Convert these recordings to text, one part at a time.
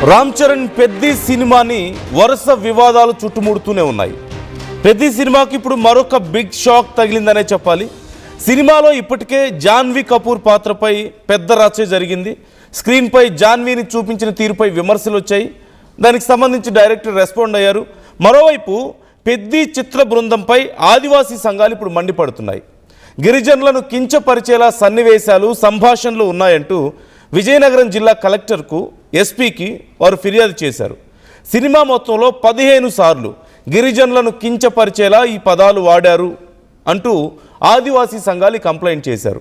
రామ్ చరణ్ పెద్ది సినిమాని వరుస వివాదాలు చుట్టుముడుతూనే ఉన్నాయి. పెద్ది సినిమాకి ఇప్పుడు మరొక బిగ్ షాక్ తగిలిందనే చెప్పాలి. సినిమాలో ఇప్పటికే జాన్వీ కపూర్ పాత్రపై పెద్ద రచ్చ జరిగింది. స్క్రీన్పై జాన్వీని చూపించిన తీరుపై విమర్శలు వచ్చాయి. దానికి సంబంధించి డైరెక్టర్ రెస్పాండ్ అయ్యారు. మరోవైపు పెద్ది చిత్ర బృందంపై ఆదివాసీ సంఘాలు ఇప్పుడు మండిపడుతున్నాయి. గిరిజనులను కించపరిచేలా సన్నివేశాలు సంభాషణలు ఉన్నాయంటూ విజయనగరం జిల్లా కలెక్టర్కు ఎస్పీకి వారు ఫిర్యాదు చేశారు. సినిమా మొత్తంలో 15 సార్లు గిరిజనులను కించపరిచేలా ఈ పదాలు వాడారు అంటూ ఆదివాసీ సంఘాలు కంప్లైంట్ చేశారు.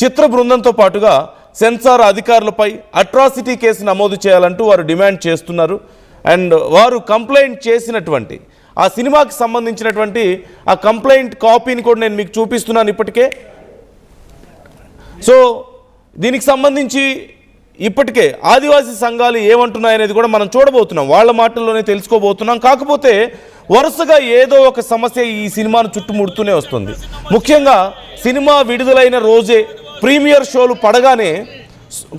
చిత్ర బృందంతో పాటుగా సెన్సార్ అధికారులపై అట్రాసిటీ కేసు నమోదు చేయాలంటూ వారు డిమాండ్ చేస్తున్నారు. అండ్ వారు కంప్లైంట్ చేసినటువంటి ఆ సినిమాకి సంబంధించినటువంటి ఆ కంప్లైంట్ కాపీని కూడా నేను మీకు చూపిస్తున్నాను ఇప్పటికే. సో దీనికి సంబంధించి ఇప్పటికే ఆదివాసీ సంఘాలు ఏమంటున్నాయనేది కూడా మనం చూడబోతున్నాం, వాళ్ళ మాటల్లోనే తెలుసుకోబోతున్నాం. కాకపోతే వరుసగా ఏదో ఒక సమస్య ఈ సినిమాను చుట్టుముడుతూనే వస్తుంది. ముఖ్యంగా సినిమా విడుదలైన రోజే ప్రీమియర్ షోలు పడగానే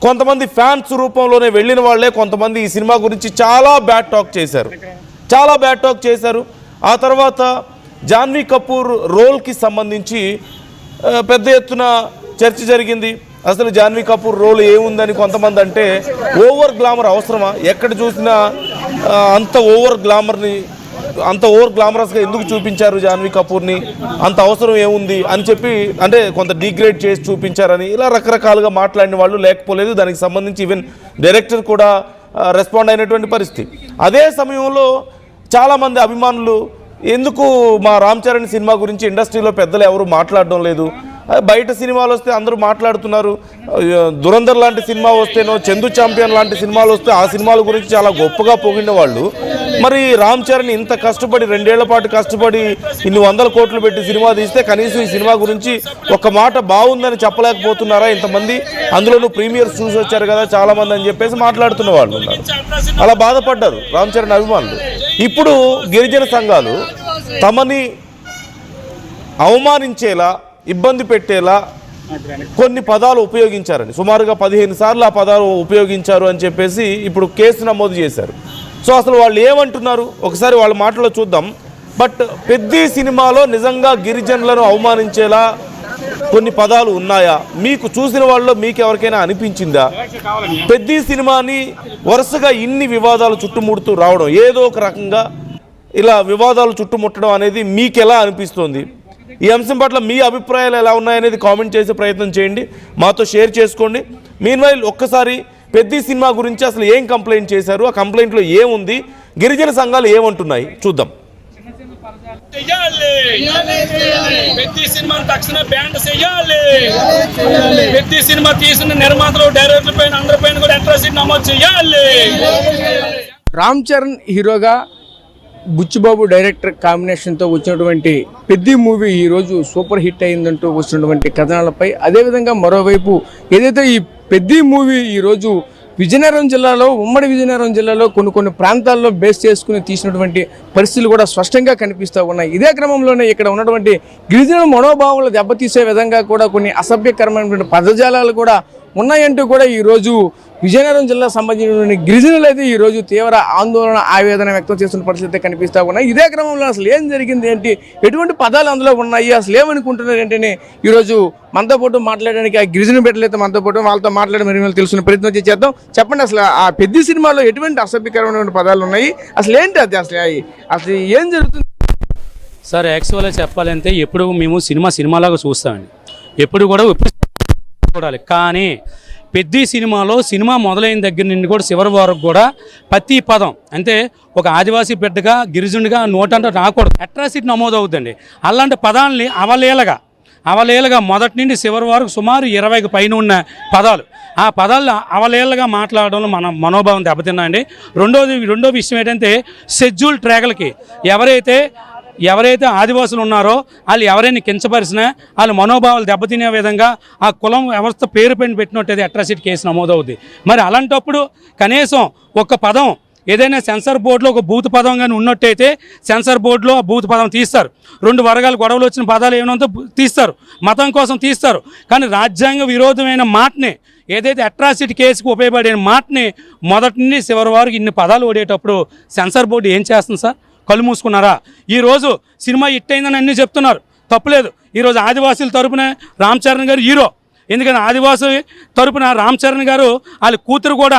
కొంతమంది ఫ్యాన్స్ రూపంలోనే వెళ్ళిన వాళ్ళే కొంతమంది ఈ సినిమా గురించి చాలా బ్యాడ్ టాక్ చేశారు. ఆ తర్వాత జాన్వీ కపూర్ రోల్కి సంబంధించి పెద్ద ఎత్తున చర్చ జరిగింది. అసలు జాన్వీ కపూర్ రోల్ ఏముందని కొంతమంది అంటే, ఓవర్ గ్లామర్ అవసరమా, ఎక్కడ చూసినా అంత ఓవర్ గ్లామరస్గా ఎందుకు చూపించారు జాన్వీ కపూర్ని, అంత అవసరం ఏముంది అని చెప్పి అంటే కొంత డిగ్రేడ్ చేసి చూపించారని ఇలా రకరకాలుగా మాట్లాడిన వాళ్ళు లేకపోలేదు. దానికి సంబంధించి ఈవెన్ డైరెక్టర్ కూడా రెస్పాండ్ అయినటువంటి పరిస్థితి. అదే సమయంలో చాలామంది అభిమానులు ఎందుకు మా రామ్ చరణ్ సినిమా గురించి ఇండస్ట్రీలో పెద్దలు ఎవరు మాట్లాడడం లేదు, బయట సినిమాలు వస్తే అందరూ మాట్లాడుతున్నారు, దురంధర్ లాంటి సినిమా వస్తేనో చందు ఛాంపియన్ లాంటి సినిమాలు వస్తే ఆ సినిమాల గురించి చాలా గొప్పగా పొగిడిన వాళ్ళు మరి రామ్ చరణ్ ఇంత కష్టపడి 2 ఏళ్ల పాటు కష్టపడి ఇన్ని 100 కోట్లు పెట్టి సినిమా తీస్తే కనీసం ఈ సినిమా గురించి ఒక మాట బాగుందని చెప్పలేకపోతున్నారా ఇంతమంది, అందులోనూ ప్రీమియర్ చూసి వచ్చారు కదా చాలామంది అని చెప్పేసి మాట్లాడుతున్న వాళ్ళు ఉన్నారు. అలా బాధపడ్డారు రామ్ చరణ్ అభిమానులు. ఇప్పుడు గిరిజన సంఘాలు తమని అవమానించేలా ఇబ్బంది పెట్టేలా కొన్ని పదాలు ఉపయోగించారని, సుమారుగా 15 సార్లు ఆ పదాలు ఉపయోగించారు అని చెప్పేసి ఇప్పుడు కేసు నమోదు చేశారు. సో అసలు వాళ్ళు ఏమంటున్నారు ఒకసారి వాళ్ళ మాటలో చూద్దాం. బట్ పెద్ది సినిమాలో నిజంగా గిరిజనులను అవమానించేలా కొన్ని పదాలు ఉన్నాయా, మీకు చూసిన వాళ్ళలో మీకు ఎవరికైనా అనిపించిందా? పెద్ది సినిమాని వరుసగా ఇన్ని వివాదాలు చుట్టుముడుతూ రావడం, ఏదో ఒక రకంగా ఇలా వివాదాలు చుట్టుముట్టడం అనేది మీకు ఎలా అనిపిస్తుంది? ఈ అంశం పట్ల మీ అభిప్రాయాలు ఎలా ఉన్నాయనేది కామెంట్ చేసే ప్రయత్నం చేయండి, మాతో షేర్ చేసుకోండి. మీన్వైల్ ఒక్కసారి పెద్ది సినిమా గురించి అసలు ఏం కంప్లైంట్ చేశారు, ఆ కంప్లైంట్లో ఏముంది, గిరిజన సంఘాలు ఏమంటున్నాయి చూద్దాం. పెద్ది సినిమా తక్షణ బ్యాన్ చేయాలి. పెద్ది సినిమా తీసిన నిర్మాతలు డైరెక్టర్ పైన అందరిపైన కూడా అట్రాసిటీ నమోదు చేయాలి. రామ్ చరణ్ హీరోగా బుచ్చిబాబు డైరెక్టర్ కాంబినేషన్తో వచ్చినటువంటి పెద్ది మూవీ ఈరోజు సూపర్ హిట్ అయిందంటూ వచ్చినటువంటి కథనాలపై, అదేవిధంగా మరోవైపు ఏదైతే ఈ పెద్ది మూవీ ఈరోజు విజయనగరం జిల్లాలో, ఉమ్మడి విజయనగరం జిల్లాలో కొన్ని ప్రాంతాల్లో బేస్ చేసుకుని తీసినటువంటి పరిస్థితులు కూడా స్పష్టంగా కనిపిస్తూ ఉన్నాయి. ఇదే క్రమంలోనే ఇక్కడ ఉన్నటువంటి గిరిజన మనోభావాలు దెబ్బతీసే విధంగా కూడా కొన్ని అసభ్యకరమైనటువంటి పదజాలాలు కూడా ఉన్నాయంటూ కూడా ఈరోజు విజయనగరం జిల్లా సంబంధించినటువంటి గిరిజనులు అయితే ఈరోజు తీవ్ర ఆందోళన ఆవేదన వ్యక్తం చేస్తున్న పరిస్థితి కనిపిస్తూ ఉన్నాయి. ఇదే క్రమంలో అసలు ఏం జరిగింది ఏంటి, ఎటువంటి పదాలు అందులో ఉన్నాయి, అసలు ఏమనుకుంటున్నారు ఏంటని ఈరోజు మనతో పాటు మాట్లాడడానికి ఆ గిరిజన బిడ్డలైతే మనతో పాటు వాళ్ళతో మాట్లాడి మరి తెలుసుకునే ప్రయత్నం చేద్దాం. చెప్పండి, అసలు ఆ పెద్ది సినిమాలో ఎటువంటి అసభ్యకరమైన పదాలు ఉన్నాయి, అసలు ఏంటి అది, అసలు ఏం జరుగుతుంది? సార్ యాక్చువల్గా చెప్పాలంటే ఎప్పుడు మేము సినిమాలాగా చూస్తామండి, ఎప్పుడు కూడా చూడాలి. కానీ పెద్ది సినిమాలో సినిమా మొదలైన దగ్గర నుండి కూడా చివరి వరకు కూడా ప్రతి పదం అంటే ఒక ఆదివాసీ బిడ్డగా గిరిజనుడిగా నోటంటే రాకూడదు, అట్రాసిటీ నమోదు అవుతుందండి. అలాంటి పదాలని అవలేలగా మొదటి నుండి చివరి వరకు సుమారు 20కి పైన ఉన్న పదాలు, ఆ పదాలను అవలేలగా మాట్లాడడంలో మన మనోభావం దెబ్బతిన్నాయండి. రెండో విషయం ఏంటంటే షెడ్యూల్ ట్రాక్లకి ఎవరైతే ఆదివాసులు ఉన్నారో వాళ్ళు ఎవరైనా కించపరిచినా వాళ్ళ మనోభావాలు దెబ్బతినే విధంగా ఆ కులం వ్యవస్థ పేరు పైన పెట్టినట్టయితే అట్రాసిటీ కేసు నమోదవుద్ది. మరి అలాంటప్పుడు కనీసం ఒక పదం ఏదైనా సెన్సార్ బోర్డులో ఒక బూత్ పదం కానీ ఉన్నట్టయితే సెన్సార్ బోర్డులో ఆ బూత్ పదం తీస్తారు. 2 వర్గాలు గొడవలు వచ్చిన పదాలు ఏమైనా తీస్తారు, మతం కోసం తీస్తారు. కానీ రాజ్యాంగ విరోధమైన మాటని ఏదైతే అట్రాసిటీ కేసుకు ఉపయోగపడే మాటని మొదటి నుండి చివరి వరకు ఇన్ని పదాలు ఓడేటప్పుడు సెన్సార్ బోర్డు ఏం చేస్తుంది సార్? కళ్ళు మూసుకున్నారా? ఈరోజు సినిమా హిట్ అయిందని అన్నీ చెప్తున్నారు, తప్పులేదు. ఈరోజు ఆదివాసీల తరపున రామ్ చరణ్ గారు హీరో. ఎందుకంటే ఆదివాసీ తరపున రామ్ చరణ్ గారు వాళ్ళ కూతురు కూడా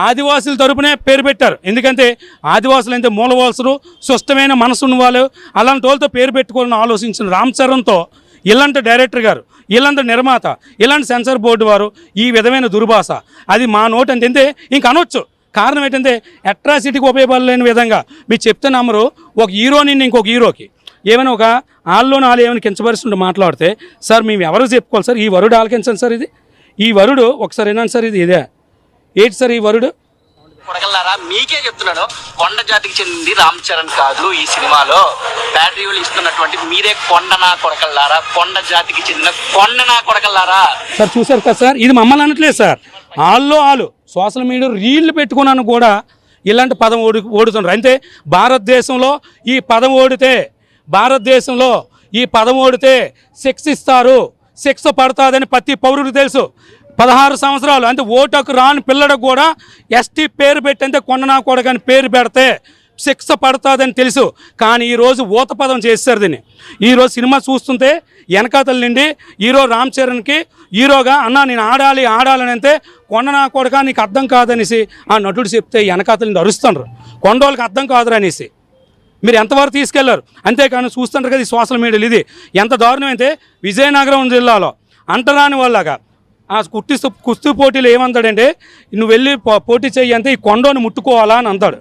ఆదివాసుల తరపునే పేరు పెట్టారు. ఎందుకంటే ఆదివాసులు అయితే మూలవాసులు, స్పష్టమైన మనసు ఉన్న వాళ్ళు, అలాంటి వాళ్ళతో పేరు పెట్టుకోవాలని ఆలోచించిన రామ్ చరణ్తో ఇలాంటి డైరెక్టర్ గారు, ఇలాంటి నిర్మాత, ఇలాంటి సెన్సార్ బోర్డు వారు ఈ విధమైన దుర్భాష అది మా నోట్ అంటే ఇంక అనొచ్చు. కారణం ఏంటంటే అట్రాసిటీకి ఉపయోగపడలేని విధంగా మీరు చెప్తే నమ్మరు. ఒక హీరోని ఇంకొక హీరోకి ఏమైనా ఒక వాళ్ళలోని వాళ్ళు ఏమైనా కించపరుస్తుంటే మాట్లాడితే, సార్ మేము ఎవరు చెప్పుకోవాలి సార్? ఈ వరుడు ఆలకించండి సార్. ఈ వరుడు ఒకసారి ఏనాను సార్, ఇదే ఏంటి సార్ ఈ వరుడు? కొడకల్లారా, మీకే చెప్తున్నాను, కొండ జాతికి చెందింది రామ్ చరణ్ కాదు. ఈ సినిమాలో బ్యాటరీలు ఇస్తున్నటువంటి మీరే కొండనా కొడకల్లారా, కొండ జాతికి చెందిన కొండనా కొడకల్లారా. సార్ చూసారు కదా సార్, ఇది మమ్మల్ని అనట్లేదు సార్, వాళ్ళు సోషల్ మీడియా రీళ్లు పెట్టుకున్నాను కూడా ఇలాంటి పదం ఓడుతున్నారు. అంటే భారతదేశంలో ఈ పదం ఓడితే శిక్ష ఇస్తారు, శిక్ష పడుతుందని ప్రతి పౌరుడికి తెలుసు. 16 సంవత్సరాలు అంటే ఓటుకు రాని పిల్లలకు కూడా ఎస్టీ పేరు పెట్టి అంటే కొండనా కొడక అని పేరు పెడితే శిక్ష పడుతుందని తెలుసు. కానీ ఈరోజు ఊత పదం చేస్తారు దీన్ని. ఈరోజు సినిమా చూస్తుంటే వెనకాతల నుండి హీరో రామ్ చరణ్కి హీరోగా అన్న నేను ఆడాలని అంటే కొండనా కొడక నీకు అర్థం కాదనేసి ఆ నటుడు చెప్తే వెనకాతల నుండి అరుస్తున్నారు, కొండోళ్ళకి అర్థం కాదురా అనేసి. మీరు ఎంతవరకు తీసుకెళ్లారు? అంతేకాని చూస్తుంటారు కదా ఈ సోషల్ మీడియాలో ఇది ఎంత దారుణం అయితే విజయనగరం జిల్లాలో అంటరాని వాళ్ళగా ఆ కుస్తీ పోటీలు ఏమంటాడంటే నువ్వు వెళ్ళి పోటీ చెయ్యి అంటే ఈ కొండోని ముట్టుకోవాలా అని అంటాడు.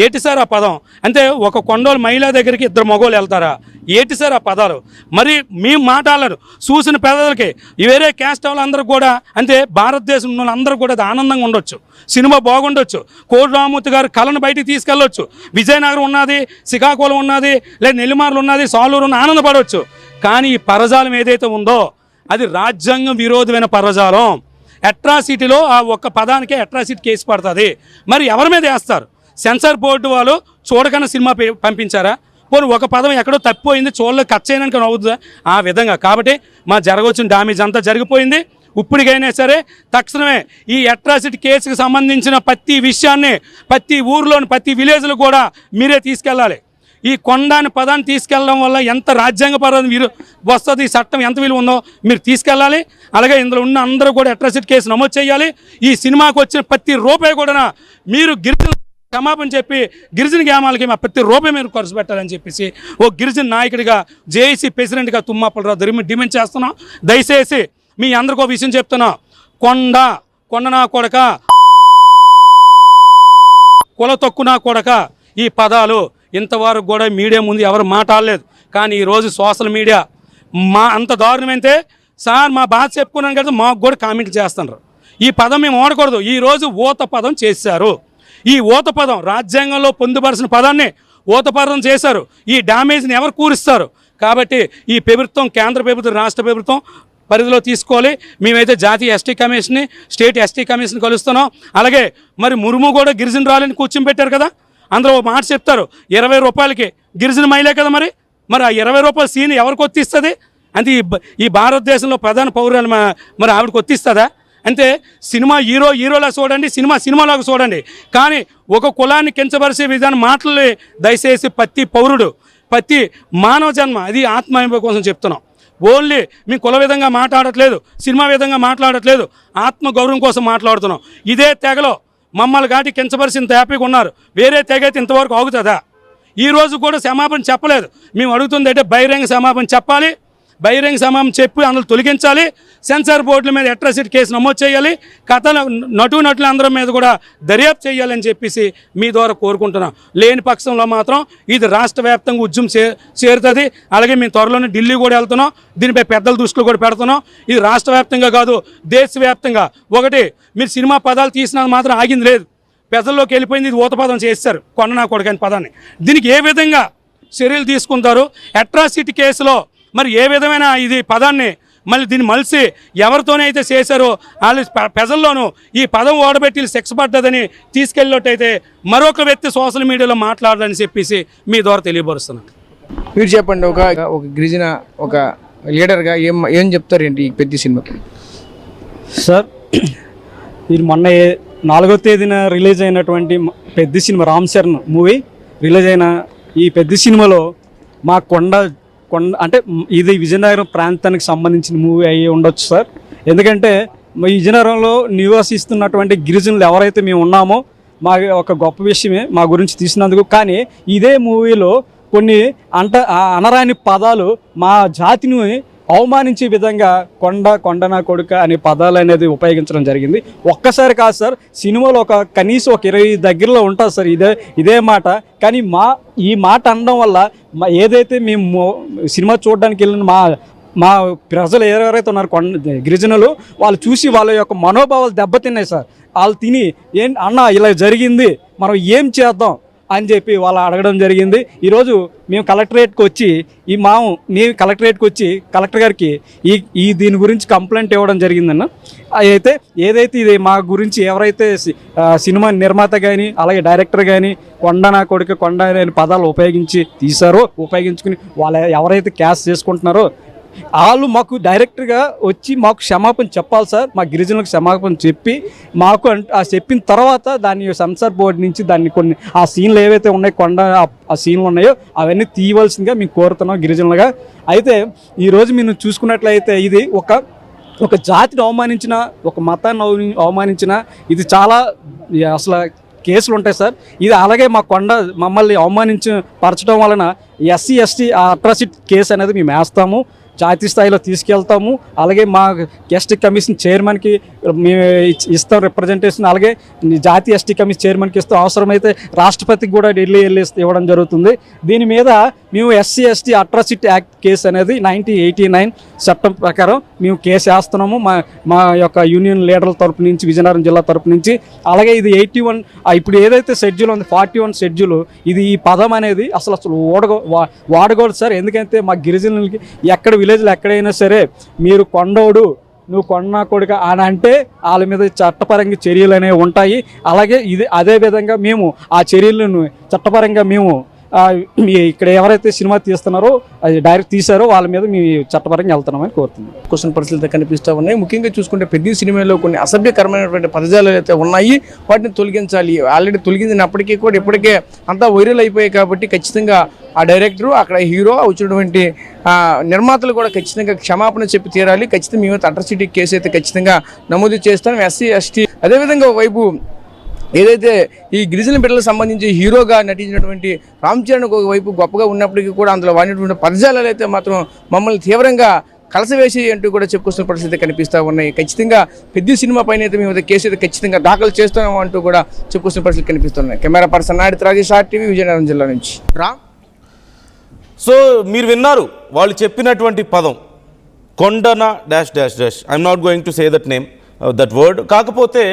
ఏటి సార్ ఆ పదం? అంటే ఒక కొండోలు మహిళ దగ్గరికి 2 మగోళ్ళు వెళ్తారా? ఏటి సార్ ఆ పదాలు? మరి మేము మాట్లాడలేరు చూసిన పేదలకి వేరే క్యాస్ట్ వాళ్ళందరూ కూడా అంటే భారతదేశం అందరూ కూడా ఆనందంగా ఉండొచ్చు, సినిమా బాగుండొచ్చు, కోడి రామూర్తి గారు కళను బయటికి తీసుకెళ్ళొచ్చు, విజయనగరం ఉన్నది, శ్రీకాకుళం ఉన్నది, లేదా నెల్లిమార్లు ఉన్నది, సాలూరు ఉన్న ఆనందపడవచ్చు. కానీ ఈ పరజాలం ఏదైతే ఉందో అది రాజ్యాంగం విరోధమైన పరజాలం. అట్రాసిటీలో ఆ ఒక్క పదానికే అట్రాసిటీ కేసు పడుతుంది. మరి ఎవరి మీద వేస్తారు? సెన్సార్ బోర్డు వాళ్ళు చూడకన్నా సినిమా పంపించారా? పోనీ ఒక పదం ఎక్కడో తప్పిపోయింది చూడలేదు కట్ చేయడానికి అవుతుందా? ఆ విధంగా కాబట్టి మా జరగవచ్చిన డామేజ్ అంతా జరిగిపోయింది. ఇప్పటికైనా సరే తక్షణమే ఈ అట్రాసిటీ కేసుకు సంబంధించిన ప్రతి విషయాన్ని ప్రతి ఊర్లోని ప్రతి విలేజ్లో కూడా మీరే తీసుకెళ్ళాలి. ఈ కొండాని పదాన్ని తీసుకెళ్ళడం వల్ల ఎంత రాజ్యాంగపరం వస్తుంది, ఈ చట్టం ఎంత విలువ ఉందో మీరు తీసుకెళ్ళాలి. అలాగే ఇందులో ఉన్న అందరూ కూడా అట్రాసిటీ కేసు నమోదు చేయాలి. ఈ సినిమాకు వచ్చిన ప్రతి రూపాయి కూడా మీరు గిరిజన క్షమాపణ చెప్పి గిరిజన గ్రామాలకి మా ప్రతి రూపాయి మీరు ఖర్చు పెట్టాలని చెప్పేసి ఓ గిరిజన నాయకుడిగా జేఏసీ ప్రెసిడెంట్గా తుమ్మప్పలరావు డిమాండ్ చేస్తున్నాం. దయచేసి మీ అందరికీ ఒక విషయం చెప్తున్నా, కొండనా కొడక, కుల తొక్కునా కొడక ఈ పదాలు ఇంతవరకు కూడా మీడియా ముందు ఎవరు మాట్లాడలేదు. కానీ ఈరోజు సోషల్ మీడియా అంత దారుణమైతే సార్ మా బాధ చెప్పుకున్నాను కదా మాకు కూడా కామెంట్ చేస్తున్నారు. ఈ పదం మేము వాడకూడదు, ఈరోజు ఊత పదం చేశారు. ఈ ఊత పదం రాజ్యాంగంలో పొందుపరిచిన పదాన్ని ఊత పదం చేశారు. ఈ డ్యామేజ్ని ఎవరు కూరుస్తారు? కాబట్టి ఈ ప్రభుత్వం, కేంద్ర ప్రభుత్వం, రాష్ట్ర ప్రభుత్వం పరిధిలో తీసుకోవాలి. మేమైతే జాతీయ ఎస్టీ కమిషన్ని, స్టేట్ ఎస్టీ కమిషన్ కలుస్తున్నాం. అలాగే మరి ముర్ము కూడా గిరిజన రాలని కూర్చొని పెట్టారు కదా, అందులో ఒక మాట చెప్తారు 20 రూపాయలకి గిరిజన మహిళే కదా, మరి ఆ 20 రూపాయల సీన్ ఎవరికి ఒత్తిస్తుంది? అంటే ఈ భారతదేశంలో ప్రధాన పౌరులు మరి ఆవిడకి ఒత్తిస్తుందా? అంటే సినిమా హీరోలా చూడండి, సినిమాలాగా చూడండి. కానీ ఒక కులాన్ని కించపరిచే విధానం మాటలు దయచేసి ప్రతి పౌరుడు, ప్రతి మానవ జన్మ అది ఆత్మాభిమానం కోసం చెప్తున్నాం. ఓన్లీ మేము కుల విధంగా మాట్లాడట్లేదు, సినిమా విధంగా మాట్లాడట్లేదు, ఆత్మగౌరవం కోసం మాట్లాడుతున్నాం. ఇదే తెగలో మమ్మల్ని కాటి కించపరిచిన హ్యాపీగా ఉన్నారు. వేరే తెగ అయితే ఇంతవరకు ఆగుతుందా? ఈరోజు కూడా క్షమాపణ చెప్పలేదు. మేము అడుగుతుంది అంటే బహిరంగ క్షమాపణ చెప్పాలి, బహిరంగ క్షమాపణ చెప్పి అందులో తొలగించాలి. సెన్సార్ బోర్డుల మీద అట్రాసిటీ కేసు నమోదు చేయాలి. నటుల అందరి మీద కూడా దర్యాప్తు చేయాలని చెప్పేసి మీ ద్వారా కోరుకుంటున్నాం. లేని పక్షంలో మాత్రం ఇది రాష్ట్ర వ్యాప్తంగా ఉద్యమం చేరుతుంది. అలాగే మేము త్వరలోనే ఢిల్లీ కూడా వెళ్తున్నాం, దీనిపై పెద్దల దృష్టిలో కూడా పెడుతున్నాం. ఇది రాష్ట్ర వ్యాప్తంగా కాదు, దేశవ్యాప్తంగా. ఒకటి మీరు సినిమా పదాలు తీసినది మాత్రం ఆగింది లేదు, పెద్దల్లోకి వెళ్ళిపోయింది. ఇది ఊత పదం చేస్తారు, కొండనా కొడకని పదాన్ని. దీనికి ఏ విధంగా చర్యలు తీసుకుంటారు? అట్రాసిటీ కేసులో మరి ఏ విధమైన ఇది పదాన్ని మళ్ళీ దీన్ని మలిసి ఎవరితోనైతే చేశారో వాళ్ళు ప్రజల్లోనూ ఈ పదం ఓడబెట్టి శిక్ష పడ్డదని తీసుకెళ్ళినట్టయితే మరొక వ్యక్తి సోషల్ మీడియాలో మాట్లాడాలని చెప్పేసి మీ ద్వారా తెలియపరుస్తున్నాను. మీరు చెప్పండి, ఒక గిరిజన ఒక లీడర్గా ఏం చెప్తారు ఏంటి ఈ పెద్ద సినిమాకి? సార్ ఇది మొన్న 4వ తేదీన రిలీజ్ అయినటువంటి పెద్ద cinema Ram Charan movie release అయిన ఈ పెద్ద సినిమాలో మా కొండ అంటే ఇది విజయనగరం ప్రాంతానికి సంబంధించిన మూవీ అయ్యి ఉండొచ్చు సార్. ఎందుకంటే ఈ విజయనగరంలో నివాసిస్తున్నటువంటి గిరిజనులు ఎవరైతే మేము ఉన్నామో మా ఒక గొప్ప విషయమే మా గురించి తీసినందుకు. కానీ ఇదే మూవీలో కొన్ని అనరాని పదాలు మా జాతిని అవమానించే విధంగా కొండనా కొడుక అనే పదాలు అనేది ఉపయోగించడం జరిగింది. ఒక్కసారి కాదు సార్, సినిమాలో కనీసం ఒక 20 దగ్గరలో ఉంటుంది సార్ ఇదే మాట. కానీ ఈ మాట అనడం వల్ల ఏదైతే మేము సినిమా చూడడానికి వెళ్ళిన మా ప్రజలు ఎవరైతే ఉన్నారు గిరిజనులు, వాళ్ళు చూసి వాళ్ళ యొక్క మనోభావాలు దెబ్బతిన్నాయి సార్. వాళ్ళు తిని అన్న ఇలా జరిగింది, మనం ఏం చేద్దాం అని చెప్పి వాళ్ళు అడగడం జరిగింది. ఈరోజు మేము కలెక్టరేట్కి వచ్చి కలెక్టర్ గారికి దీని గురించి కంప్లైంట్ ఇవ్వడం జరిగిందన్న. అయితే ఏదైతే ఇది మా గురించి ఎవరైతే సినిమా నిర్మాత కానీ అలాగే డైరెక్టర్ కానీ కొండనా కొడుకు కొండ అనే పదాలు ఉపయోగించుకుని వాళ్ళు ఎవరైతే క్యాష్ చేసుకుంటున్నారో వాళ్ళు మాకు డైరెక్ట్గా వచ్చి మాకు క్షమాపణ చెప్పాలి సార్. మా గిరిజనులకు క్షమాపణ చెప్పి మాకు చెప్పిన తర్వాత దాన్ని సెన్సార్ బోర్డు నుంచి దాన్ని కొన్ని ఆ సీన్లు ఏవైతే ఉన్నాయో ఆ సీన్లు ఉన్నాయో అవన్నీ తీయవలసిందిగా మేము కోరుతున్నాం గిరిజనులుగా. అయితే ఈరోజు మీరు చూసుకున్నట్లయితే ఇది ఒక జాతిని అవమానించిన, ఒక మతాన్ని అవమానించిన ఇది చాలా అసలు కేసులు ఉంటాయి సార్. ఇది అలాగే మమ్మల్ని పరచడం వలన SC ST అట్రాసిటీ కేసు అనేది మేము వేస్తాము, జాతీయ స్థాయిలో తీసుకెళ్తాము. అలాగే మా గెస్ట్ కమిషన్ చైర్మన్కి మేము ఇస్తాం రిప్రజెంటేషన్, అలాగే జాతీయ ST కమిషన్ చైర్మన్కి ఇస్తాం. అవసరమైతే రాష్ట్రపతికి కూడా ఢిల్లీ వెళ్ళి ఇవ్వడం జరుగుతుంది. దీని మీద మేము SC ST atrocity act case అనేది 1989 చట్టం ప్రకారం మేము కేసు వేస్తున్నాము మా యొక్క యూనియన్ లీడర్ల తరపు నుంచి, విజయనగరం జిల్లా తరపు నుంచి. అలాగే ఇది 81 ఇప్పుడు ఏదైతే షెడ్యూల్ ఉంది 41 షెడ్యూల్, ఈ పదం అనేది అసలు వాడకూడదు సార్. ఎందుకంటే మా గిరిజనులకి విలేజ్లో ఎక్కడైనా సరే మీరు నువ్వు కొండనా కొడుక అని అంటే వాళ్ళ మీద చట్టపరంగా చర్యలు అనేవి ఉంటాయి. అలాగే అదే విధంగా మేము ఆ చర్యలను చట్టపరంగా మేము ఇక్కడ ఎవరైతే సినిమా తీస్తున్నారో అది డైరెక్ట్ తీశారో వాళ్ళ మీద మేము చట్టపరంగా వెళ్తున్నామని కోరుతున్నాం. క్వశ్చన్ పరిస్థితులు కనిపిస్తూ ఉన్నాయి. ముఖ్యంగా చూసుకుంటే పెద్ద సినిమాలో కొన్ని అసభ్యకరమైనటువంటి పదజాలు అయితే ఉన్నాయి, వాటిని తొలగించాలి. ఆల్రెడీ తొలగించినప్పటికీ కూడా ఇప్పటికే అంతా వైరల్ అయిపోయాయి కాబట్టి ఖచ్చితంగా ఆ డైరెక్టరు, అక్కడ హీరో, వచ్చినటువంటి నిర్మాతలు కూడా ఖచ్చితంగా క్షమాపణ చెప్పి తీరాలి. ఖచ్చితంగా మేము అట్రాసిటీ కేసు అయితే ఖచ్చితంగా నమోదు చేస్తాం. SC ST అదేవిధంగా వైపు ఏదైతే ఈ గిరిజన బిడ్డలకు సంబంధించి హీరోగా నటించినటువంటి రామ్ చరణ్ ఒకవైపు గొప్పగా ఉన్నప్పటికీ కూడా అందులో వాడినటువంటి పదజాలాలు అయితే మాత్రం మమ్మల్ని తీవ్రంగా కలసవేసి అంటూ కూడా చెప్పుకొస్తున్న పరిస్థితి కనిపిస్తూ ఉన్నాయి. ఖచ్చితంగా పెద్ద సినిమా పైన అయితే మేము కేసు అయితే ఖచ్చితంగా దాఖలు చేస్తున్నాము అంటూ కూడా చెప్పుకొస్తున్న పరిస్థితి కనిపిస్తున్నాయి. Camera person Naidu Rajesh, RTV, Vizianagaram జిల్లా నుంచి. సో మీరు విన్నారు వాళ్ళు చెప్పినటువంటి పదం కొండన dash. I'm not going to say that word. కాకపోతే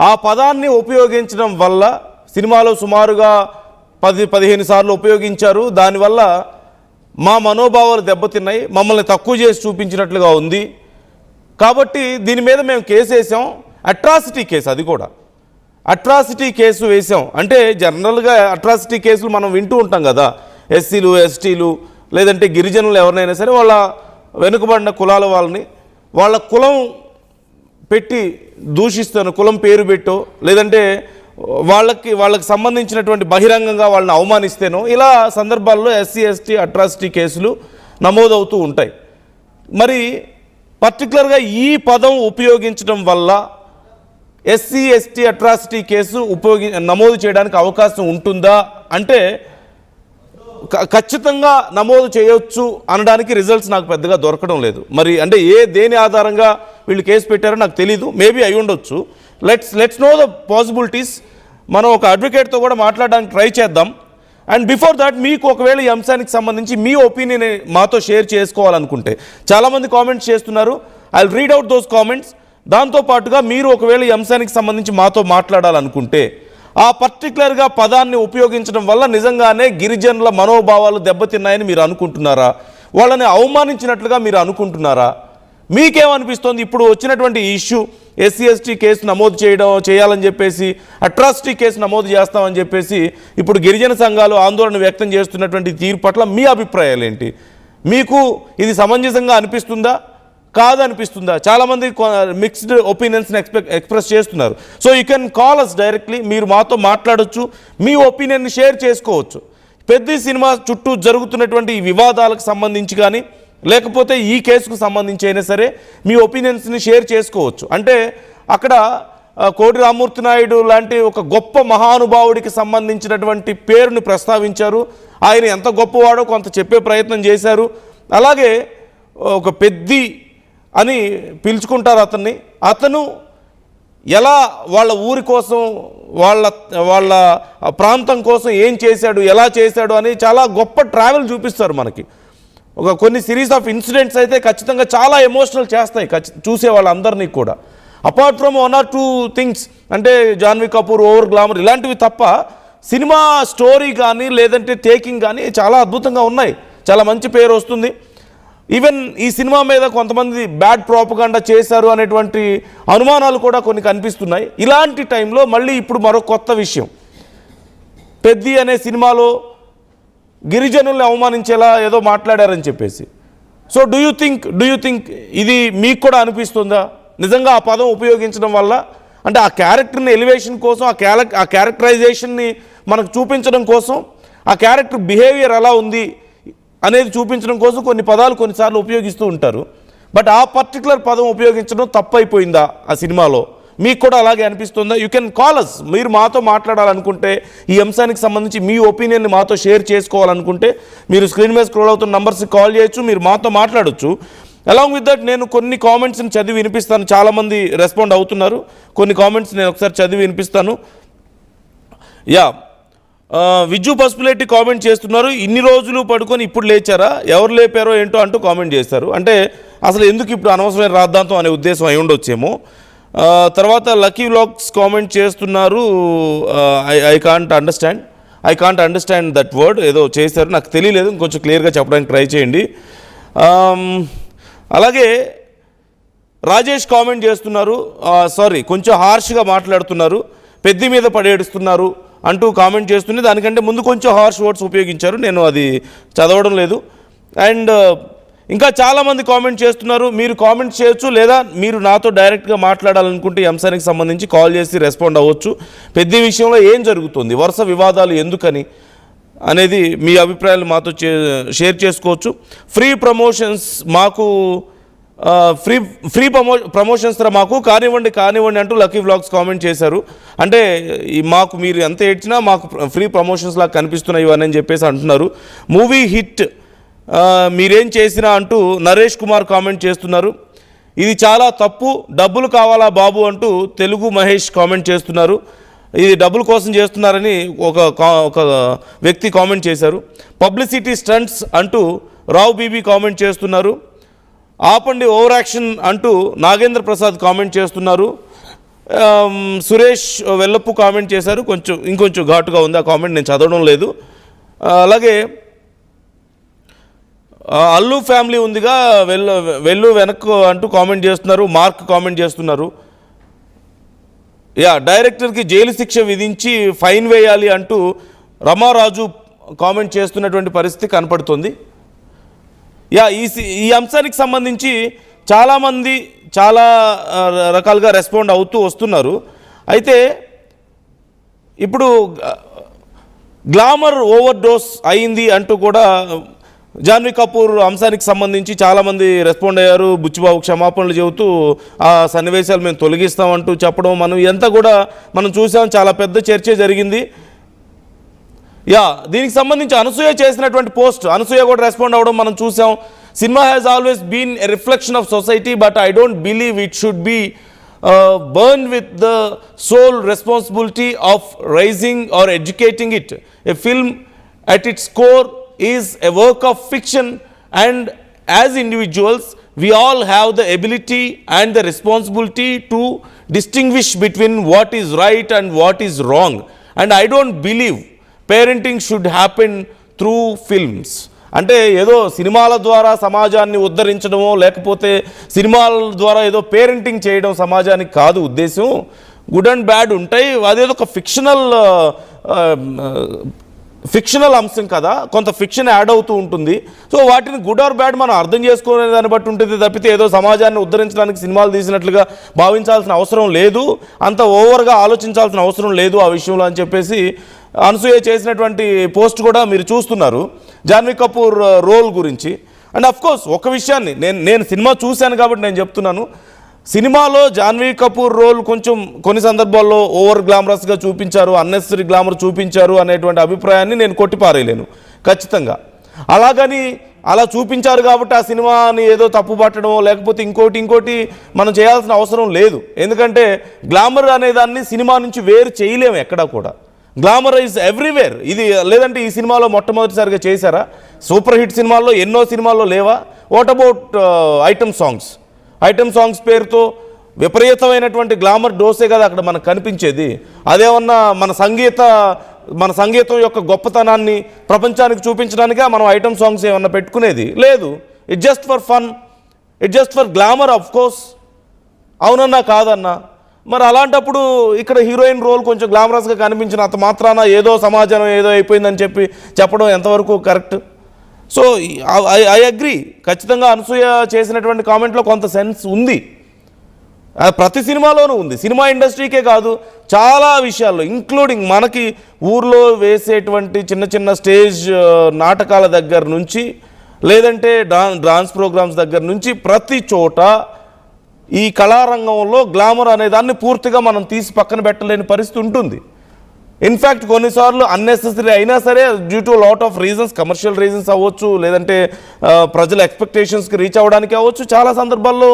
ఆ పదాన్ని ఉపయోగించడం వల్ల సినిమాలో సుమారుగా 10-15 సార్లు ఉపయోగించారు. దానివల్ల మా మనోభావాలు దెబ్బతిన్నాయి, మమ్మల్ని తక్కువ చేసి చూపించినట్లుగా ఉంది. కాబట్టి దీని మీద మేము కేసు వేసాం, అట్రాసిటీ కేసు. అది కూడా అట్రాసిటీ కేసు వేసాం. అంటే జనరల్గా అట్రాసిటీ కేసులు మనం వింటూ ఉంటాం కదా, SCలు STలు లేదంటే గిరిజనులు ఎవరినైనా సరే వాళ్ళ వెనుకబడిన కులాల వాళ్ళ కులం పెట్టి దూషిస్తాను, కులం పేరు పెట్టో లేదంటే వాళ్ళకి సంబంధించినటువంటి బహిరంగంగా వాళ్ళని అవమానిస్తేనో ఇలా సందర్భాల్లో SC ST అట్రాసిటీ కేసులు నమోదవుతూ ఉంటాయి. మరి పర్టికులర్గా ఈ పదం ఉపయోగించడం వల్ల SC ST అట్రాసిటీ కేసు నమోదు చేయడానికి అవకాశం ఉంటుందా అంటే ఖచ్చితంగా నమోదు చేయొచ్చు అనడానికి రిజల్ట్స్ నాకు పెద్దగా దొరకడం లేదు. మరి అంటే దేని ఆధారంగా వీళ్ళు కేసు పెట్టారో నాకు తెలీదు, మేబీ అయి ఉండొచ్చు. Let's know the possibilities. మనం ఒక అడ్వకేట్తో కూడా మాట్లాడడానికి ట్రై చేద్దాం. అండ్ బిఫోర్ దాట్ మీకు ఒకవేళ ఈ అంశానికి సంబంధించి మీ ఒపీనియన్ మాతో షేర్ చేసుకోవాలనుకుంటే చాలామంది కామెంట్స్ చేస్తున్నారు. I will read out those comments. దాంతోపాటుగా మీరు ఒకవేళ ఈ అంశానికి సంబంధించి మాతో మాట్లాడాలనుకుంటే ఆ పర్టికులర్గా పదాన్ని ఉపయోగించడం వల్ల నిజంగానే గిరిజనుల మనోభావాలు దెబ్బతిన్నాయని మీరు అనుకుంటున్నారా, వాళ్ళని అవమానించినట్లుగా మీరు అనుకుంటున్నారా, మీకేమనిపిస్తోంది? ఇప్పుడు వచ్చినటువంటి ఇష్యూ SC ST కేసు నమోదు చేయాలని చెప్పేసి, అట్రాసిటీ కేసు నమోదు చేస్తామని చెప్పేసి ఇప్పుడు గిరిజన సంఘాలు ఆందోళన వ్యక్తం చేస్తున్నటువంటి తీరు పట్ల మీ అభిప్రాయాలు ఏంటి? మీకు ఇది సమంజసంగా అనిపిస్తుందా? కాదనిపిస్తుందా? చాలామంది మిక్స్డ్ ఒపీనియన్స్ని ఎక్స్ప్రెస్ చేస్తున్నారు. So you can call us directly, మీరు మాతో మాట్లాడొచ్చు, మీ ఒపీనియన్ని షేర్ చేసుకోవచ్చు. పెద్ద సినిమా చుట్టూ జరుగుతున్నటువంటి ఈ వివాదాలకు సంబంధించి కానీ లేకపోతే ఈ కేసుకు సంబంధించి అయినా సరే మీ ఒపీనియన్స్ని షేర్ చేసుకోవచ్చు. అంటే అక్కడ కోటి రామ్మూర్తి నాయుడు లాంటి ఒక గొప్ప మహానుభావుడికి సంబంధించినటువంటి పేరుని ప్రస్తావించారు. ఆయన ఎంత గొప్పవాడో కొంత చెప్పే ప్రయత్నం చేశారు. అలాగే ఒక పెద్ది అని పిలుచుకుంటారు అతన్ని. అతను ఎలా వాళ్ళ ఊరి కోసం వాళ్ళ ప్రాంతం కోసం ఏం చేశాడు, ఎలా చేశాడు అని చాలా గొప్ప ట్రావెల్ చూపిస్తారు మనకి. కొన్ని సిరీస్ ఆఫ్ ఇన్సిడెంట్స్ అయితే ఖచ్చితంగా చాలా ఎమోషనల్ చేస్తాయి చూసే వాళ్ళందరినీ కూడా. అపార్ట్ ఫ్రమ్ 1 or 2 థింగ్స్, అంటే జాన్వీ కపూర్ ఓవర్ గ్లామర్ ఇలాంటివి తప్ప సినిమా స్టోరీ కానీ లేదంటే టేకింగ్ కానీ చాలా అద్భుతంగా ఉన్నాయి. చాలా మంచి పేరు వస్తుంది. ఈవెన్ ఈ సినిమా మీద కొంతమంది బ్యాడ్ ప్రోపగండా చేశారు అనేటువంటి అనుమానాలు కూడా కొన్ని కనిపిస్తున్నాయి. ఇలాంటి టైంలో మళ్ళీ ఇప్పుడు మరో కొత్త విషయం, పెద్ది అనే సినిమాలో గిరిజనుల్ని అవమానించేలా ఏదో మాట్లాడారని చెప్పేసి. సో డూ యూ థింక్ ఇది మీకు కూడా అనిపిస్తుందా నిజంగా ఆ పదం ఉపయోగించడం వల్ల? అంటే ఆ క్యారెక్టర్ని ఎలివేషన్ కోసం, ఆ క్యారెక్టరైజేషన్ని మనకు చూపించడం కోసం, ఆ క్యారెక్టర్ బిహేవియర్ ఎలా ఉంది అనేది చూపించడం కోసం కొన్ని పదాలు కొన్నిసార్లు ఉపయోగిస్తూ ఉంటారు. బట్ ఆ పర్టికులర్ పదం ఉపయోగించడం తప్పైపోయిందా ఆ సినిమాలో? మీకు కూడా అలాగే అనిపిస్తుందా? You can call us. మీరు మాతో మాట్లాడాలనుకుంటే, ఈ అంశానికి సంబంధించి మీ ఒపీనియన్ని మాతో షేర్ చేసుకోవాలనుకుంటే మీరు స్క్రీన్ మీద స్క్రోల్ అవుతున్న నంబర్స్కి కాల్ చేయొచ్చు, మీరు మాతో మాట్లాడొచ్చు. అలాంగ్ విత్ దట్ నేను కొన్ని కామెంట్స్ని చదివి వినిపిస్తాను. చాలామంది రెస్పాండ్ అవుతున్నారు. కొన్ని కామెంట్స్ నేను ఒకసారి చదివి వినిపిస్తాను. విజ్జు పసుపులేటి కామెంట్ చేస్తున్నారు, ఇన్ని రోజులు పడుకొని ఇప్పుడు లేచారా, ఎవరు లేపారో ఏంటో అంటూ కామెంట్ చేశారు. అంటే అసలు ఎందుకు ఇప్పుడు అనవసరమైన రాద్ధాంతం అనే ఉద్దేశం అయి ఉండొచ్చేమో. తర్వాత లక్కీ వ్లాగ్స్ కామెంట్ చేస్తున్నారు, I can't understand that word ఏదో చేశారు, నాకు తెలియలేదు, ఇంకొంచెం క్లియర్గా చెప్పడానికి ట్రై చేయండి. అలాగే రాజేష్ కామెంట్ చేస్తున్నారు, కొంచెం హార్ష్గా మాట్లాడుతున్నారు, పెద్ది మీద పడేడుస్తున్నారు అంటూ కామెంట్ చేస్తుంది. దానికంటే ముందు కొంచెం హార్ష్ వర్డ్స్ ఉపయోగించారు, నేను అది చదవడం లేదు. అండ్ ఇంకా చాలామంది కామెంట్ చేస్తున్నారు. మీరు కామెంట్ చేయొచ్చు, లేదా మీరు నాతో డైరెక్ట్గా మాట్లాడాలనుకుంటే ఈ అంశానికి సంబంధించి కాల్ చేసి రెస్పాండ్ అవ్వచ్చు. పెద్ద విషయంలో ఏం జరుగుతుంది, వరుస వివాదాలు ఎందుకని అనేది మీ అభిప్రాయాలు మాతో షేర్ చేసుకోవచ్చు. ఫ్రీ ప్రమోషన్స్ మాకు ఫ్రీ ప్రమోషన్స్ మాకు కానివ్వండి అంటూ లక్కీ వ్లాగ్స్ కామెంట్ చేశారు. అంటే మాకు మీరు ఎంత ఏడ్చినా మాకు ఫ్రీ ప్రమోషన్స్ లాగా కనిపిస్తున్నాయి అని చెప్పేసి అంటున్నారు. మూవీ హిట్ మీరేం చేసినా అంటూ నరేష్ కుమార్ కామెంట్ చేస్తున్నారు. ఇది చాలా తప్పు, డబ్బులు కావాలా బాబు అంటూ తెలుగు మహేష్ కామెంట్ చేస్తున్నారు. ఇది డబ్బుల కోసం చేస్తున్నారని ఒక వ్యక్తి కామెంట్ చేశారు. పబ్లిసిటీ స్టంట్స్ అంటూ రావు బీబీ కామెంట్ చేస్తున్నారు. ఆపండి ఓవర్ యాక్షన్ అంటూ నాగేంద్ర ప్రసాద్ కామెంట్ చేస్తున్నారు. సురేష్ వెల్లప్పు కామెంట్ చేశారు, ఇంకొంచెం ఘాటుగా ఉంది ఆ కామెంట్, నేను చదవడం లేదు. అలాగే అల్లు ఫ్యామిలీ ఉందిగా వెళ్ళు వెనక్కు అంటూ కామెంట్ చేస్తున్నారు. మార్క్ కామెంట్ చేస్తున్నారు. డైరెక్టర్కి జైలు శిక్ష విధించి ఫైన్ వేయాలి అంటూ రమారాజు కామెంట్ చేస్తున్నటువంటి పరిస్థితి కనపడుతుంది. ఈ అంశానికి సంబంధించి చాలామంది చాలా రకాలుగా రెస్పాండ్ అవుతూ వస్తున్నారు. అయితే ఇప్పుడు గ్లామర్ ఓవర్ డోస్ అయింది అంటూ కూడా జాన్వీ కపూర్ అంశానికి సంబంధించి చాలామంది రెస్పాండ్ అయ్యారు. బుచ్చిబాబు క్షమాపణలు చెబుతూ ఆ సన్నివేశాలు మేము తొలగిస్తామంటూ చెప్పడం మనం చూసాం. చాలా పెద్ద చర్చ జరిగింది. దీనికి సంబంధించి అనసూయ చేసినటువంటి పోస్ట్, అనసూయ కూడా రెస్పాండ్ అవ్వడం మనం చూసాం. Cinema has always been a reflection of society, but I don't believe it should be burn with the sole responsibility of raising or educating it. A film at its core is a work of fiction, and as individuals we all have the ability and the responsibility to distinguish between what is right and what is wrong, and I don't believe parenting should happen through films. అంటే ఏదో సినిమాల ద్వారా సమాజాన్ని ఉద్ధరించడమో లేకపోతే సినిమాల ద్వారా ఏదో parenting చేయడం సమాజానికి కాదు ఉద్దేశం. గుడ్ అండ్ బ్యాడ్ ఉంటాయి, అదేదో ఒక ఫిక్షనల్ ఫిక్షనల్ అంశం కదా, కొంత ఫిక్షన్ యాడ్ అవుతూ ఉంటుంది. సో వాటిని గుడ్ ఆర్ బ్యాడ్ మనం అర్థం చేసుకునే దాన్ని బట్టి ఉంటుంది తప్పితే ఏదో సమాజాన్ని ఉద్ధరించడానికి సినిమాలు తీసినట్లుగా భావించాల్సిన అవసరం లేదు, అంత ఓవర్గా ఆలోచించాల్సిన అవసరం లేదు ఆ విషయంలో అని చెప్పేసి అనసూయ చేసినటువంటి పోస్ట్ కూడా మీరు చూస్తున్నారు జాన్వీ కపూర్ రోల్ గురించి. అండ్ అఫ్కోర్స్ ఒక విషయాన్ని నేను సినిమా చూశాను కాబట్టి నేను చెప్తున్నాను, సినిమాలో జాన్వీ కపూర్ రోల్ కొంచెం కొన్ని సందర్భాల్లో ఓవర్ గ్లామరస్గా చూపించారు, అన్నెసరీ గ్లామర్ చూపించారు అనేటువంటి అభిప్రాయాన్ని నేను కొట్టిపారేయలేను ఖచ్చితంగా. అలాగని అలా చూపించారు కాబట్టి ఆ సినిమాని ఏదో తప్పు పట్టడమో లేకపోతే ఇంకోటి మనం చేయాల్సిన అవసరం లేదు. ఎందుకంటే గ్లామర్ అనేదాన్ని సినిమా నుంచి వేరు చేయలేము ఎక్కడా కూడా. Glamour is everywhere. ఇది లేదంటే ఈ సినిమాలో మొట్టమొదటిసారిగా చేశారా? సూపర్ హిట్ సినిమాల్లో ఎన్నో సినిమాల్లో లేవా? వాట్ అబౌట్ ఐటమ్ సాంగ్స్ పేరుతో విపరీతమైనటువంటి గ్లామర్ డోసే కదా అక్కడ మనకు కనిపించేది. అదేమన్నా మన సంగీతం యొక్క గొప్పతనాన్ని ప్రపంచానికి చూపించడానికే మనం ఐటమ్ సాంగ్స్ ఏమన్నా పెట్టుకునేది లేదు. It just for fun, it just for glamour of course. అవునన్నా కాదన్నా? మరి అలాంటప్పుడు ఇక్కడ హీరోయిన్ రోల్ కొంచెం గ్లామరస్గా కనిపించినంత మాత్రాన ఏదో సమాజం ఏదో అయిపోయిందని చెప్పడం ఎంతవరకు కరెక్ట్? సో ఐ అగ్రీ, ఖచ్చితంగా అనసూయ చేసినటువంటి కామెంట్లో కొంత సెన్స్ ఉంది, ప్రతి సినిమాలోనూ ఉంది. సినిమా ఇండస్ట్రీకే కాదు, చాలా విషయాల్లో ఇంక్లూడింగ్ మనకి ఊర్లో వేసేటువంటి చిన్న స్టేజ్ నాటకాల దగ్గర నుంచి లేదంటే డాన్స్ ప్రోగ్రామ్స్ దగ్గర నుంచి ప్రతి చోట ఈ కళారంగంలో గ్లామర్ అనే దాన్ని పూర్తిగా మనం తీసి పక్కన పెట్టలేని పరిస్థితి ఉంటుంది. ఇన్ఫ్యాక్ట్ కొన్నిసార్లు అన్నెసెసరీ అయినా సరే due to lot of reasons, commercial reasons అవ్వచ్చు, లేదంటే ప్రజల ఎక్స్పెక్టేషన్స్కి రీచ్ అవ్వడానికి అవ్వచ్చు, చాలా సందర్భాల్లో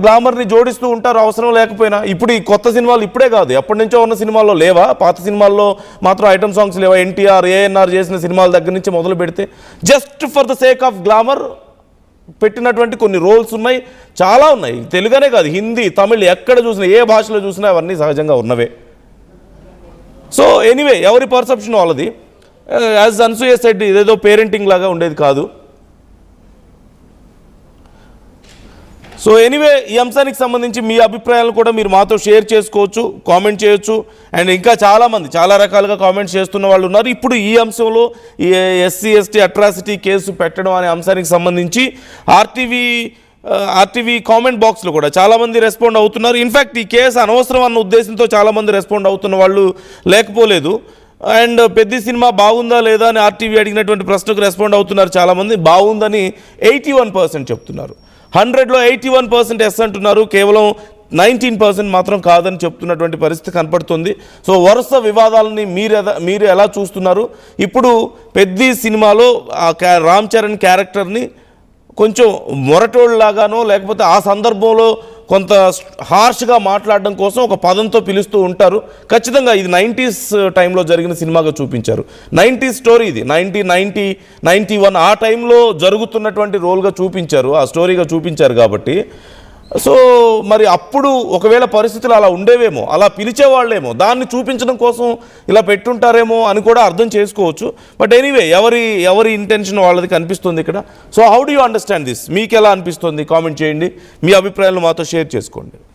గ్లామర్ని జోడిస్తూ ఉంటారు అవసరం లేకపోయినా. ఇప్పుడు ఈ కొత్త సినిమాలు ఇప్పుడే కాదు, ఎప్పటి నుంచో ఉన్న సినిమాల్లో లేవా? పాత సినిమాల్లో మాత్రం ఐటమ్ సాంగ్స్ లేవా? ఎన్టీఆర్, ఏఎన్ఆర్ చేసిన సినిమాల దగ్గర నుంచి మొదలు పెడితే just for the sake of glamour పెట్టినటువంటి కొన్ని రోల్స్ ఉన్నాయి, చాలా ఉన్నాయి. తెలుగునే కాదు, హిందీ, తమిళ్, ఎక్కడ చూసినా ఏ భాషలో చూసినా అవన్నీ సహజంగా ఉన్నవే. సో ఎనీవే, ఎవరి పర్సెప్షన్ వాళ్ళది. యాజ్ అనసూయ సెడ్, ఇదేదో పేరెంటింగ్ లాగా ఉండేది కాదు. సో ఎనీవే, ఈ అంశానికి సంబంధించి మీ అభిప్రాయాలు కూడా మీరు మాతో షేర్ చేసుకోవచ్చు, కామెంట్ చేయొచ్చు. అండ్ ఇంకా చాలామంది చాలా రకాలుగా కామెంట్స్ చేస్తున్న వాళ్ళు ఉన్నారు. ఇప్పుడు ఈ అంశంలో ఈ SC/ST అట్రాసిటీ కేసు పెట్టడం అనే అంశానికి సంబంధించి ఆర్టీవీ కామెంట్ బాక్స్లో కూడా చాలామంది రెస్పాండ్ అవుతున్నారు. ఇన్ఫ్యాక్ట్ ఈ కేసు అనవసరం అన్న ఉద్దేశంతో చాలామంది రెస్పాండ్ అవుతున్న వాళ్ళు లేకపోలేదు. అండ్ పెద్ద సినిమా బాగుందా లేదా అని ఆర్టీవీ అడిగినటువంటి ప్రశ్నకు రెస్పాండ్ అవుతున్నారు చాలామంది. బాగుందని 81% చెప్తున్నారు. 100లో 81% ఎస్ అంటున్నారు, కేవలం 19% మాత్రం కాదని చెప్తున్నటువంటి పరిస్థితి కనపడుతుంది. సో వరుస వివాదాలని మీరు ఎలా చూస్తున్నారు? ఇప్పుడు పెద్ద సినిమాలో రామ్ చరణ్ క్యారెక్టర్ని కొంచెం మొరటోళ్ళలాగానో లేకపోతే ఆ సందర్భంలో కొంత హార్ష్గా మాట్లాడడం కోసం ఒక పదంతో పిలుస్తూ ఉంటారు. ఖచ్చితంగా ఇది 90s టైంలో జరిగిన సినిమాగా చూపించారు. 90s స్టోరీ ఇది, 1990, 91 ఆ టైంలో జరుగుతున్నటువంటి రోల్గా చూపించారు, ఆ స్టోరీగా చూపించారు కాబట్టి. సో మరి అప్పుడు ఒకవేళ పరిస్థితులు అలా ఉండేవేమో, అలా పిలిచేవాళ్ళేమో, దాన్ని చూపించడం కోసం ఇలా పెట్టుంటారేమో అని కూడా అర్థం చేసుకోవచ్చు. బట్ ఎనీవే, ఎవరి ఇంటెన్షన్ వాళ్ళది కనిపిస్తుంది ఇక్కడ. So how do you understand this? మీకు ఎలా అనిపిస్తుంది? కామెంట్ చేయండి, మీ అభిప్రాయాలను మాతో షేర్ చేసుకోండి.